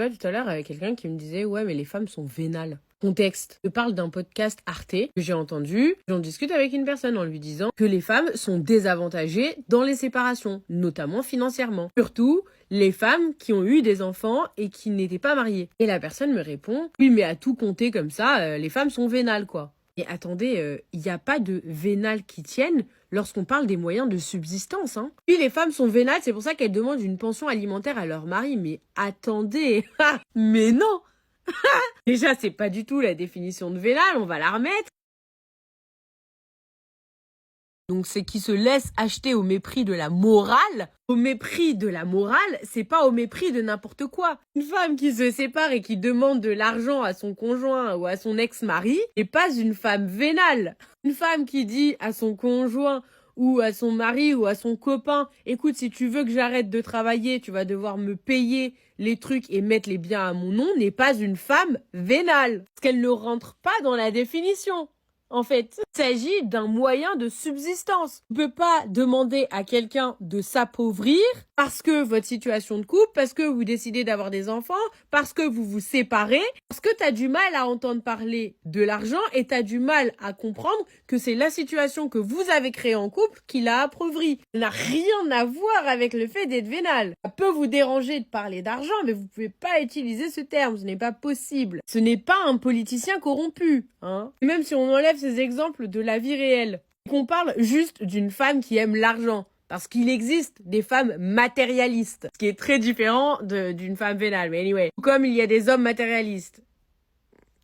débat tout à l'heure avec quelqu'un qui me disait ouais mais les femmes sont vénales. Contexte, je parle d'un podcast Arte que j'ai entendu, j'en discute avec une personne en lui disant que les femmes sont désavantagées dans les séparations, notamment financièrement. Surtout les femmes qui ont eu des enfants et qui n'étaient pas mariées. Et la personne me répond oui mais à tout compter comme ça, les femmes sont vénales quoi. Et attendez, il n'y a pas de vénales qui tiennent lorsqu'on parle des moyens de subsistance. Puis les femmes sont vénales, c'est pour ça qu'elles demandent une pension alimentaire à leur mari. Mais attendez, mais non. Déjà, c'est pas du tout la définition de vénale, on va la remettre. Donc c'est qui se laisse acheter au mépris de la morale. Au mépris de la morale, c'est pas au mépris de n'importe quoi. Une femme qui se sépare et qui demande de l'argent à son conjoint ou à son ex-mari n'est pas une femme vénale. Une femme qui dit à son conjoint ou à son mari ou à son copain « Écoute, si tu veux que j'arrête de travailler, tu vas devoir me payer les trucs et mettre les biens à mon nom » n'est pas une femme vénale. Parce qu'elle ne rentre pas dans la définition. En fait, il s'agit d'un moyen de subsistance. On ne peut pas demander à quelqu'un de s'appauvrir parce que votre situation de couple, parce que vous décidez d'avoir des enfants, parce que vous vous séparez, parce que tu as du mal à entendre parler de l'argent et tu as du mal à comprendre que c'est la situation que vous avez créée en couple qui l'a appauvrie. Ça n'a rien à voir avec le fait d'être vénal. Ça peut vous déranger de parler d'argent, mais vous ne pouvez pas utiliser ce terme, ce n'est pas possible. Ce n'est pas un politicien corrompu, Et même si on enlève ces exemples de la vie réelle, qu'on parle juste d'une femme qui aime l'argent. Parce qu'il existe des femmes matérialistes, ce qui est très différent d'une femme vénale. Mais anyway, comme il y a des hommes matérialistes.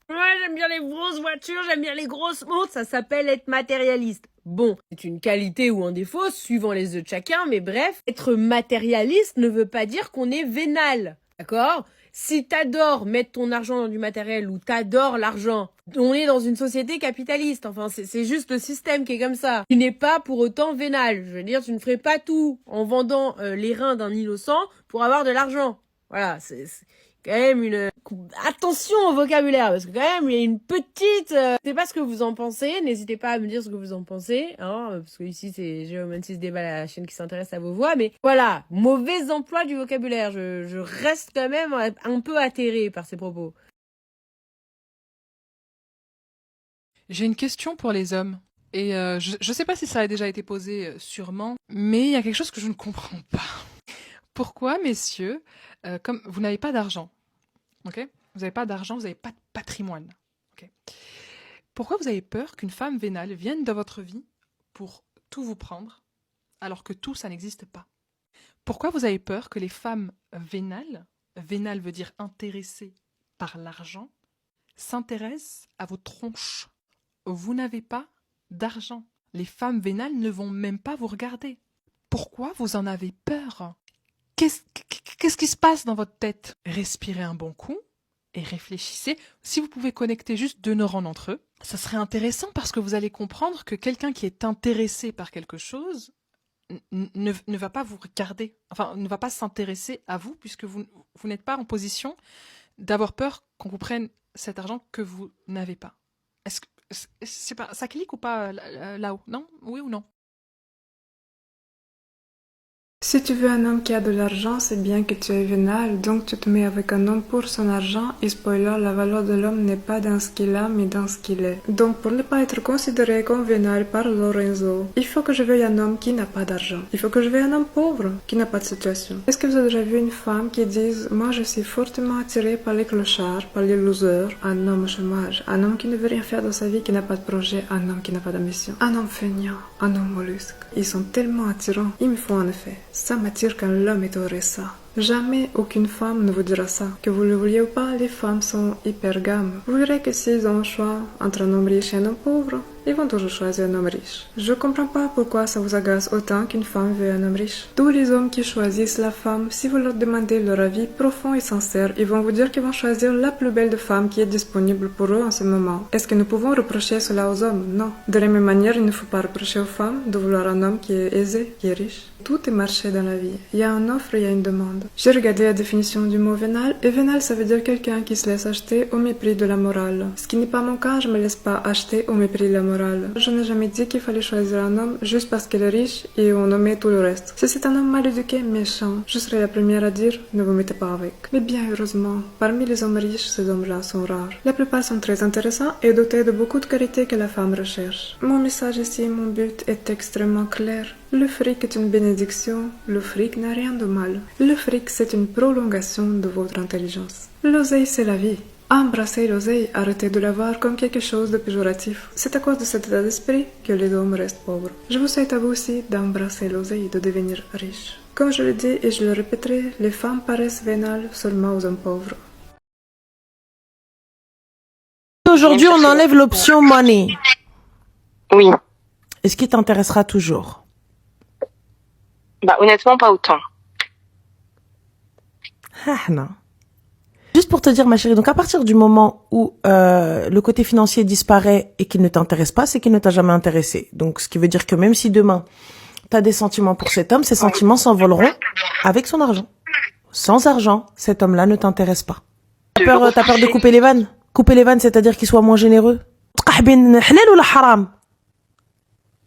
Ouais, j'aime bien les grosses voitures, j'aime bien les grosses montres, ça s'appelle être matérialiste. Bon, c'est une qualité ou un défaut, suivant les yeux de chacun, mais bref, être matérialiste ne veut pas dire qu'on est vénal, d'accord ? Si t'adores mettre ton argent dans du matériel ou t'adores l'argent, on est dans une société capitaliste. Enfin, c'est juste le système qui est comme ça. Tu n'es pas pour autant vénal. Je veux dire, tu ne ferais pas tout en vendant les reins d'un innocent pour avoir de l'argent. Voilà, c'est quand même une... Attention au vocabulaire, parce que quand même, il y a une petite... Je sais pas ce que vous en pensez, n'hésitez pas à me dire ce que vous en pensez, parce que ici, c'est Géomantis Débat, la chaîne qui s'intéresse à vos voix, mais voilà, mauvais emploi du vocabulaire, je reste quand même un peu atterrée par ces propos. J'ai une question pour les hommes, et je sais pas si ça a déjà été posé, sûrement, mais il y a quelque chose que je ne comprends pas. Pourquoi, messieurs, comme vous n'avez pas d'argent, ok ? Vous n'avez pas d'argent, vous n'avez pas de patrimoine, ok ? Pourquoi vous avez peur qu'une femme vénale vienne dans votre vie pour tout vous prendre, alors que tout, ça n'existe pas ? Pourquoi vous avez peur que les femmes vénales veut dire intéressées par l'argent, s'intéressent à vos tronches ? Vous n'avez pas d'argent. Les femmes vénales ne vont même pas vous regarder. Pourquoi vous en avez peur ? Qu'est-ce qui se passe dans votre tête ? Respirez un bon coup et réfléchissez. Si vous pouvez connecter juste deux neurones entre eux, ça serait intéressant parce que vous allez comprendre que quelqu'un qui est intéressé par quelque chose ne va pas vous regarder, enfin ne va pas s'intéresser à vous puisque vous n'êtes pas en position d'avoir peur qu'on vous prenne cet argent que vous n'avez pas. Est-ce que c'est pas, ça clique ou pas là-haut ? Non ? Oui ou non ? Si tu veux un homme qui a de l'argent, c'est bien que tu es vénal, donc tu te mets avec un homme pour son argent, et spoiler, la valeur de l'homme n'est pas dans ce qu'il a, mais dans ce qu'il est. Donc pour ne pas être considéré comme vénal par Lorenzo, il faut que je veuille un homme qui n'a pas d'argent. Il faut que je veuille un homme pauvre, qui n'a pas de situation. Est-ce que vous avez déjà vu une femme qui dise « Moi je suis fortement attirée par les clochards, par les losers, un homme au chômage, un homme qui ne veut rien faire dans sa vie, qui n'a pas de projet, un homme qui n'a pas d'ambition, un homme feignant, un homme mollusque. » Ils sont tellement attirants, il me faut en effet. Ça m'attire quand l'homme est aurait ça. Jamais aucune femme ne vous dira ça. Que vous le vouliez ou pas, les femmes sont hyper gamme. Vous verrez que s'ils ont le choix entre un homme riche et un homme pauvre, ils vont toujours choisir un homme riche. Je comprends pas pourquoi ça vous agace autant qu'une femme veut un homme riche. Tous les hommes qui choisissent la femme, si vous leur demandez leur avis profond et sincère, ils vont vous dire qu'ils vont choisir la plus belle de femmes qui est disponible pour eux en ce moment. Est-ce que nous pouvons reprocher cela aux hommes? Non. De la même manière, il ne faut pas reprocher aux femmes de vouloir un homme qui est aisé, qui est riche. Tout est marché dans la vie. Il y a une offre et il y a une demande. J'ai regardé la définition du mot vénal, et vénal ça veut dire quelqu'un qui se laisse acheter au mépris de la morale. Ce qui n'est pas mon cas, je me laisse pas acheter au mépris de la morale. morale. Je n'ai jamais dit qu'il fallait choisir un homme juste parce qu'il est riche et on omet tout le reste. Si c'est un homme mal éduqué, méchant, je serai la première à dire ne vous mettez pas avec. Mais bien heureusement, parmi les hommes riches, ces hommes-là sont rares. La plupart sont très intéressants et dotés de beaucoup de qualités que la femme recherche. Mon message ici, mon but est extrêmement clair. Le fric est une bénédiction, le fric n'a rien de mal. Le fric, c'est une prolongation de votre intelligence. L'oseille, c'est la vie. Embrassez l'oseille, arrêtez de la voir comme quelque chose de péjoratif. C'est à cause de cet état d'esprit que les hommes restent pauvres. Je vous souhaite à vous aussi d'embrasser l'oseille, de devenir riche. Comme je le dis et je le répéterai, les femmes paraissent vénales seulement aux hommes pauvres. Aujourd'hui, on enlève l'option money. Oui. Est-ce qui t'intéressera toujours? Bah, honnêtement, pas autant. Ah, non. Juste pour te dire, ma chérie, donc à partir du moment où le côté financier disparaît et qu'il ne t'intéresse pas, c'est qu'il ne t'a jamais intéressé. Donc, ce qui veut dire que même si demain, tu as des sentiments pour cet homme, ces sentiments s'envoleront avec son argent. Sans argent, cet homme-là ne t'intéresse pas. T'as peur de couper les vannes? Couper les vannes, c'est-à-dire qu'il soit moins généreux. تقحبين حلال ولا حرام؟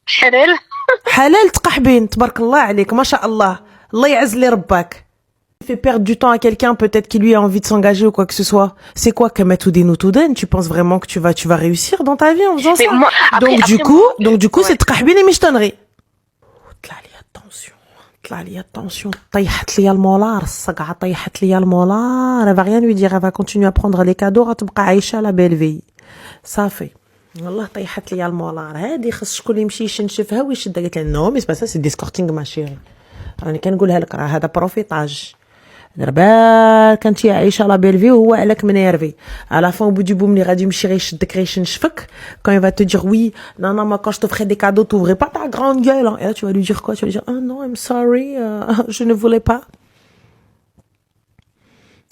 حلال. حلال تقحبين تبارك الله عليك ما شاء الله الله يعز لي ربك. Fait perdre du temps à quelqu'un peut-être qui lui a envie de s'engager ou quoi que ce soit. C'est quoi tu penses vraiment que tu vas réussir dans ta vie en faisant ça? Moi, après, donc du coup ouais. c'est تقحبين et michetonnerie. طلع لي attention طيحت لي المولار الصقعه طيحت لي المولار elle va rien lui dire elle va continuer à prendre les cadeaux غتبقى عايشه la belle vie صافي والله طيحت لي المولار هادي خص شكون يمشي يشنشفها ويشدها قالت لها نو مي سبا سا سي ديسكورتينغ ما شيري راني كنقولها لك راه هذا بروفيطاج دربال كنتي عايشه لا بيل في وهو عليك منيرفي على فون بو دي بوم ملي غادي يمشي غيشدك غيشنشفك quand il va te dire oui non non moi quand je t'offrais des cadeaux t'ouvrais pas ta grande gueule hein. Et là tu vas lui dire quoi? Tu vas lui dire oh non I'm sorry je ne voulais pas.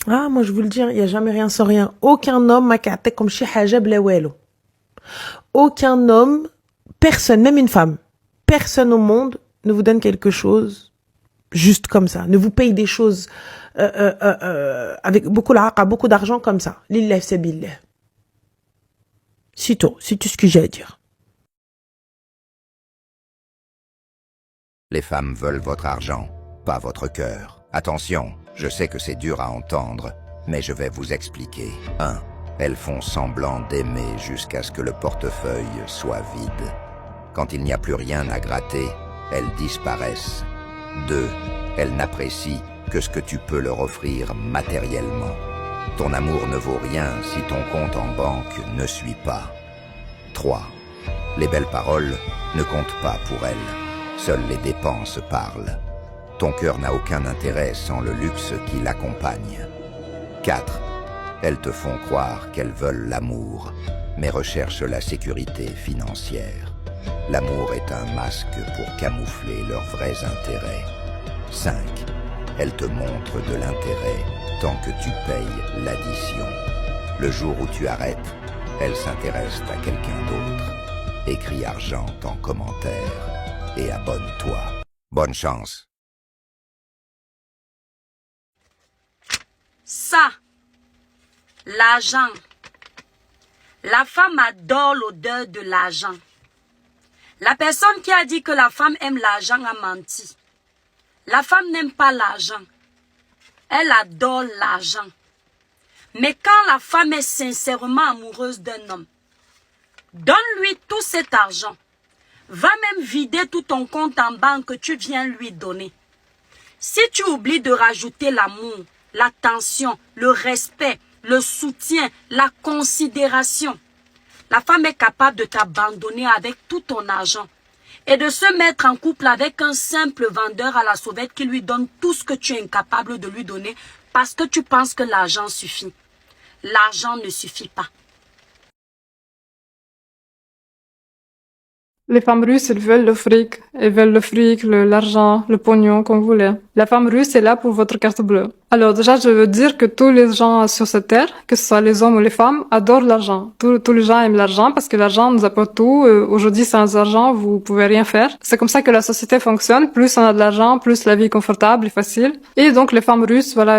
Ah moi je vous le dis il y a jamais rien sans rien. Aucun homme m'a capté comme شي حاجه بلا والو. Aucun homme, personne, même une femme, personne au monde ne vous donne quelque chose juste comme ça, ne vous paye des choses avec beaucoup d'argent comme ça. Lillah sabillah. C'est tout ce que j'ai à dire. Les femmes veulent votre argent, pas votre cœur. Attention, je sais que c'est dur à entendre, mais je vais vous expliquer. 1. Elles font semblant d'aimer jusqu'à ce que le portefeuille soit vide. Quand il n'y a plus rien à gratter, elles disparaissent. 2. Elles n'apprécient que ce que tu peux leur offrir matériellement. Ton amour ne vaut rien si ton compte en banque ne suit pas. 3. Les belles paroles ne comptent pas pour elles. Seules les dépenses parlent. Ton cœur n'a aucun intérêt sans le luxe qui l'accompagne. 4. Elles te font croire qu'elles veulent l'amour, mais recherchent la sécurité financière. L'amour est un masque pour camoufler leurs vrais intérêts. 5. Elles te montrent de l'intérêt tant que tu payes l'addition. Le jour où tu arrêtes, elles s'intéressent à quelqu'un d'autre. Écris argent en commentaire et abonne-toi. Bonne chance. Ça, l'argent. La femme adore l'odeur de l'argent. La personne qui a dit que la femme aime l'argent a menti. La femme n'aime pas l'argent. Elle adore l'argent. Mais quand la femme est sincèrement amoureuse d'un homme, donne-lui tout cet argent. Va même vider tout ton compte en banque que tu viens lui donner. Si tu oublies de rajouter l'amour, l'attention, le respect, le soutien, la considération, la femme est capable de t'abandonner avec tout ton argent et de se mettre en couple avec un simple vendeur à la sauvette qui lui donne tout ce que tu es incapable de lui donner parce que tu penses que l'argent suffit. L'argent ne suffit pas. Les femmes russes, elles veulent le fric, l'argent, le pognon, comme vous voulez. La femme russe est là pour votre carte bleue. Alors déjà, je veux dire que tous les gens sur cette terre, que ce soit les hommes ou les femmes, adorent l'argent. Tous les gens aiment l'argent parce que l'argent nous apporte tout. Aujourd'hui, sans argent, vous pouvez rien faire. C'est comme ça que la société fonctionne. Plus on a de l'argent, plus la vie est confortable et facile. Et donc les femmes russes, voilà,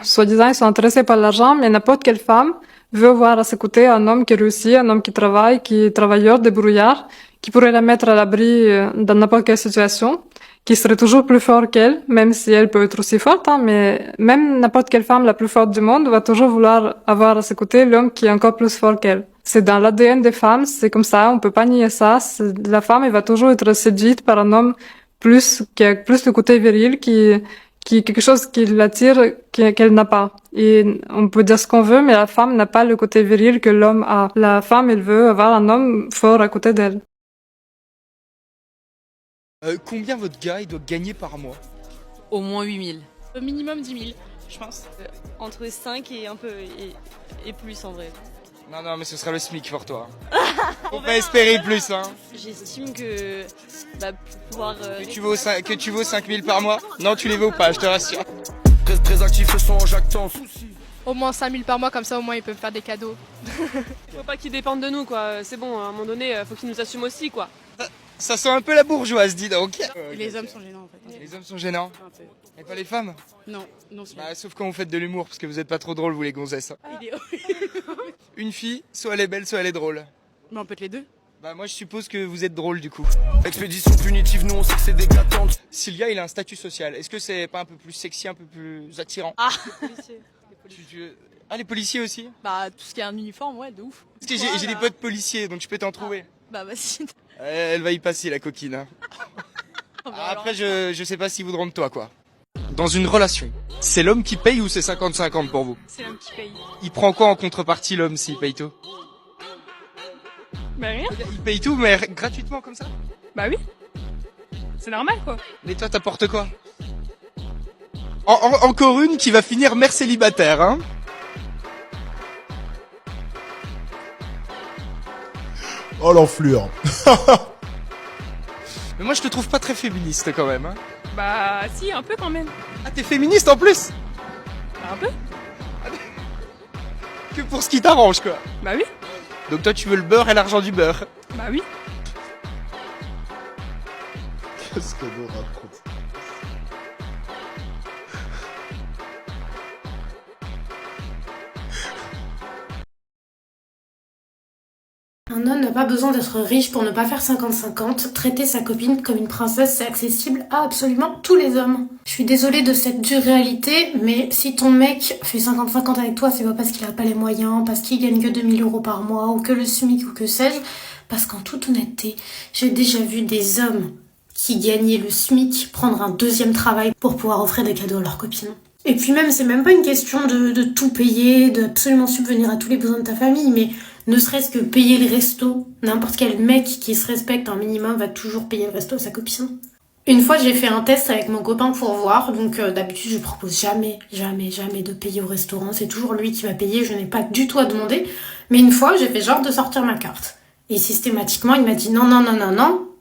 soi-disant, elles sont intéressées par l'argent, mais n'importe quelle femme veut voir à ses côtés un homme qui réussit, un homme qui travaille, qui est travailleur, débrouillard, qui pourrait la mettre à l'abri dans n'importe quelle situation, qui serait toujours plus fort qu'elle, même si elle peut être aussi forte, hein, mais même n'importe quelle femme la plus forte du monde va toujours vouloir avoir à ses côtés l'homme qui est encore plus fort qu'elle. C'est dans l'ADN des femmes, c'est comme ça, on peut pas nier ça. La femme, elle va toujours être séduite par un homme qui a plus le côté viril, qui quelque chose qui l'attire, qu'elle n'a pas. Et on peut dire ce qu'on veut, mais la femme n'a pas le côté viril que l'homme a. La femme, elle veut avoir un homme fort à côté d'elle. Combien votre gars il doit gagner par mois? Au moins 8000. Au minimum 10 000, je pense. Entre 5 et un peu et plus en vrai. Non, mais ce sera le SMIC pour toi. Faut pas espérer plus, hein. J'estime que pour pouvoir... Que tu vaux 5000 par mois? Non, tu les vaux pas, je te rassure. Très actifs, ce sont en jactant. Au moins 5000 par mois, comme ça au moins ils peuvent faire des cadeaux. Faut pas qu'ils dépendent de nous, quoi. C'est bon, à un moment donné, faut qu'ils nous assument aussi, quoi. Ça sent un peu la bourgeoise, dis donc. Les hommes sont gênants, en fait. Les hommes sont gênants. Et pas les femmes? Non. Sauf quand vous faites de l'humour, parce que vous êtes pas trop drôle, vous les gonzesses. Une fille, soit elle est belle, soit elle est drôle. Mais on peut être les deux. Moi je suppose que vous êtes drôle du coup. Expédition punitive, nous on sait que c'est des gâtantes. Si le gars il a un statut social, est-ce que c'est pas un peu plus sexy, un peu plus attirant? Ah, les policiers aussi? tout ce qui est un uniforme, ouais, de ouf. Parce que j'ai des potes policiers, donc je peux t'en trouver. Vas-y. Elle va y passer la coquine. Hein. Après je sais pas s'ils voudront de toi quoi. Dans une relation, c'est l'homme qui paye ou c'est 50-50 pour vous? C'est l'homme qui paye. Il prend quoi en contrepartie l'homme s'il paye tout? Rien. Il paye tout mais gratuitement comme ça? Oui. C'est normal quoi. Mais toi t'apportes quoi? Encore une qui va finir mère célibataire, hein? Oh l'enflure. Mais moi je te trouve pas très féministe quand même, hein? Si, un peu quand même. Ah t'es féministe en plus? Un peu. Que pour ce qui t'arrange quoi? Oui. Donc toi tu veux le beurre et l'argent du beurre? Oui. Qu'est-ce que nous raconte? Un homme n'a pas besoin d'être riche pour ne pas faire 50-50. Traiter sa copine comme une princesse, c'est accessible à absolument tous les hommes. Je suis désolée de cette dure réalité, mais si ton mec fait 50-50 avec toi, c'est pas parce qu'il a pas les moyens, parce qu'il gagne que 2000 € par mois, ou que le SMIC, ou que sais-je. Parce qu'en toute honnêteté, j'ai déjà vu des hommes qui gagnaient le SMIC prendre un deuxième travail pour pouvoir offrir des cadeaux à leurs copines. Et puis même, c'est même pas une question de tout payer, d'absolument subvenir à tous les besoins de ta famille, mais ne serait-ce que payer le resto. N'importe quel mec qui se respecte un minimum va toujours payer le resto à sa copine. Une fois, j'ai fait un test avec mon copain pour voir, donc d'habitude, je propose jamais de payer au restaurant. C'est toujours lui qui va payer, je n'ai pas du tout à demander. Mais une fois, j'ai fait genre de sortir ma carte. Et systématiquement, il m'a dit non,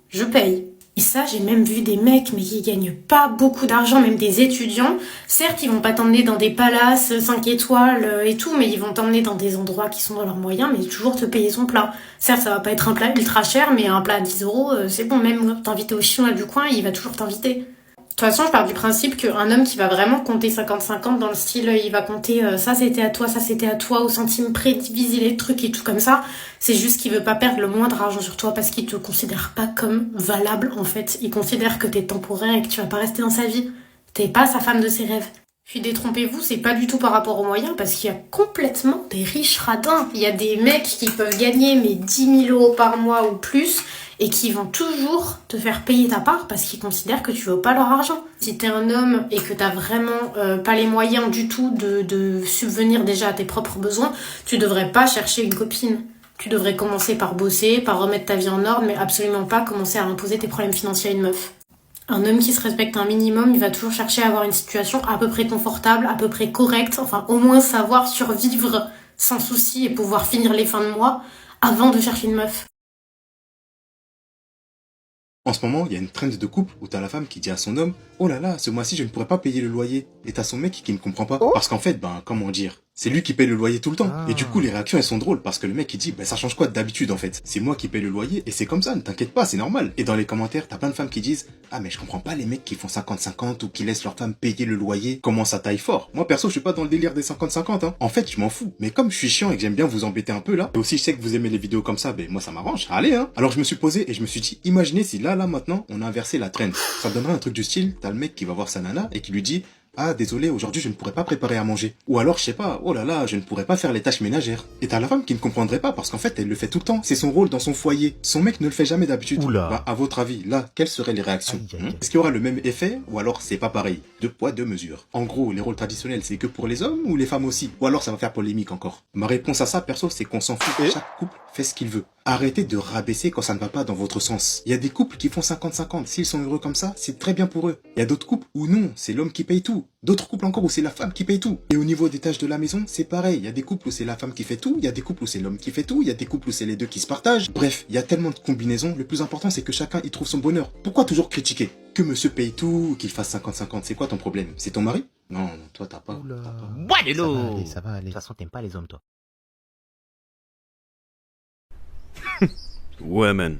je paye. Et ça, j'ai même vu des mecs, mais qui gagnent pas beaucoup d'argent, même des étudiants. Certes, ils vont pas t'emmener dans des palaces 5 étoiles et tout, mais ils vont t'emmener dans des endroits qui sont dans leurs moyens, mais toujours te payer son plat. Certes, ça va pas être un plat ultra cher, mais un plat à 10 €, c'est bon, même t'inviter au chinois du coin, il va toujours t'inviter. De toute façon, je pars du principe qu'un homme qui va vraiment compter 50-50 dans le style, il va compter ça c'était à toi, au centime près, diviser les trucs et tout comme ça, c'est juste qu'il veut pas perdre le moindre argent sur toi parce qu'il te considère pas comme valable en fait. Il considère que t'es temporaire et que tu vas pas rester dans sa vie. T'es pas sa femme de ses rêves. Puis détrompez-vous, c'est pas du tout par rapport aux moyens parce qu'il y a complètement des riches radins. Il y a des mecs qui peuvent gagner mais 10 000 € par mois ou plus et qui vont toujours te faire payer ta part parce qu'ils considèrent que tu veux pas leur argent. Si t'es un homme et que t'as vraiment pas les moyens du tout de subvenir déjà à tes propres besoins, tu devrais pas chercher une copine. Tu devrais commencer par bosser, par remettre ta vie en ordre, mais absolument pas commencer à imposer tes problèmes financiers à une meuf. Un homme qui se respecte un minimum, il va toujours chercher à avoir une situation à peu près confortable, à peu près correcte, enfin au moins savoir survivre sans souci et pouvoir finir les fins de mois avant de chercher une meuf. En ce moment, il y a une trend de couple où t'as la femme qui dit à son homme « Oh là là, ce mois-ci, je ne pourrais pas payer le loyer. » Et t'as son mec qui ne comprend pas. Parce qu'en fait, comment dire, C'est lui qui paye le loyer tout le temps. Et du coup, les réactions, elles sont drôles parce que le mec, il dit, bah, ça change quoi d'habitude, en fait? C'est moi qui paye le loyer et c'est comme ça, ne t'inquiète pas, c'est normal. Et dans les commentaires, t'as plein de femmes qui disent, ah, mais je comprends pas les mecs qui font 50-50 ou qui laissent leur femme payer le loyer. Comment ça taille fort? Moi, perso, je suis pas dans le délire des 50-50, hein. En fait, je m'en fous. Mais comme je suis chiant et que j'aime bien vous embêter un peu, là, et aussi je sais que vous aimez les vidéos comme ça, ben, moi, ça m'arrange. Allez, hein. Alors, je me suis posé et je me suis dit, imaginez si là, maintenant, on a inversé la trend. Ça donnerait un truc du style, t'as le mec qui va voir sa nana et qui lui dit, ah, désolé, aujourd'hui je ne pourrais pas préparer à manger. Ou alors, je sais pas, oh là là, je ne pourrais pas faire les tâches ménagères. Et t'as la femme qui ne comprendrait pas parce qu'en fait, elle le fait tout le temps. C'est son rôle dans son foyer. Son mec ne le fait jamais d'habitude. Bah, à votre avis, là, quelles seraient les réactions? Est-ce qu'il y aura le même effet ou alors c'est pas pareil? Deux poids, deux mesures. En gros, les rôles traditionnels, c'est que pour les hommes ou les femmes aussi? Ou alors ça va faire polémique encore? Ma réponse à ça, perso, c'est qu'on s'en fout. Chaque couple fait ce qu'il veut. Arrêtez de rabaisser quand ça ne va pas dans votre sens. Il y a des couples qui font 50-50. S'ils sont heureux comme ça, c'est très bien pour eux. Il y a d'autres couples où non, c'est l'homme qui paye tout. D'autres couples encore où c'est la femme qui paye tout. Et au niveau des tâches de la maison, c'est pareil. Il y a des couples où c'est la femme qui fait tout. Il y a des couples où c'est l'homme qui fait tout. Il y a des couples où c'est les deux qui se partagent. Bref, il y a tellement de combinaisons. Le plus important, c'est que chacun y trouve son bonheur. Pourquoi toujours critiquer? Que monsieur paye tout, qu'il fasse 50-50, c'est quoi ton problème? C'est ton mari? Non, toi t'as pas. Ça va aller. De toute façon, t'aimes pas les hommes, toi. Women.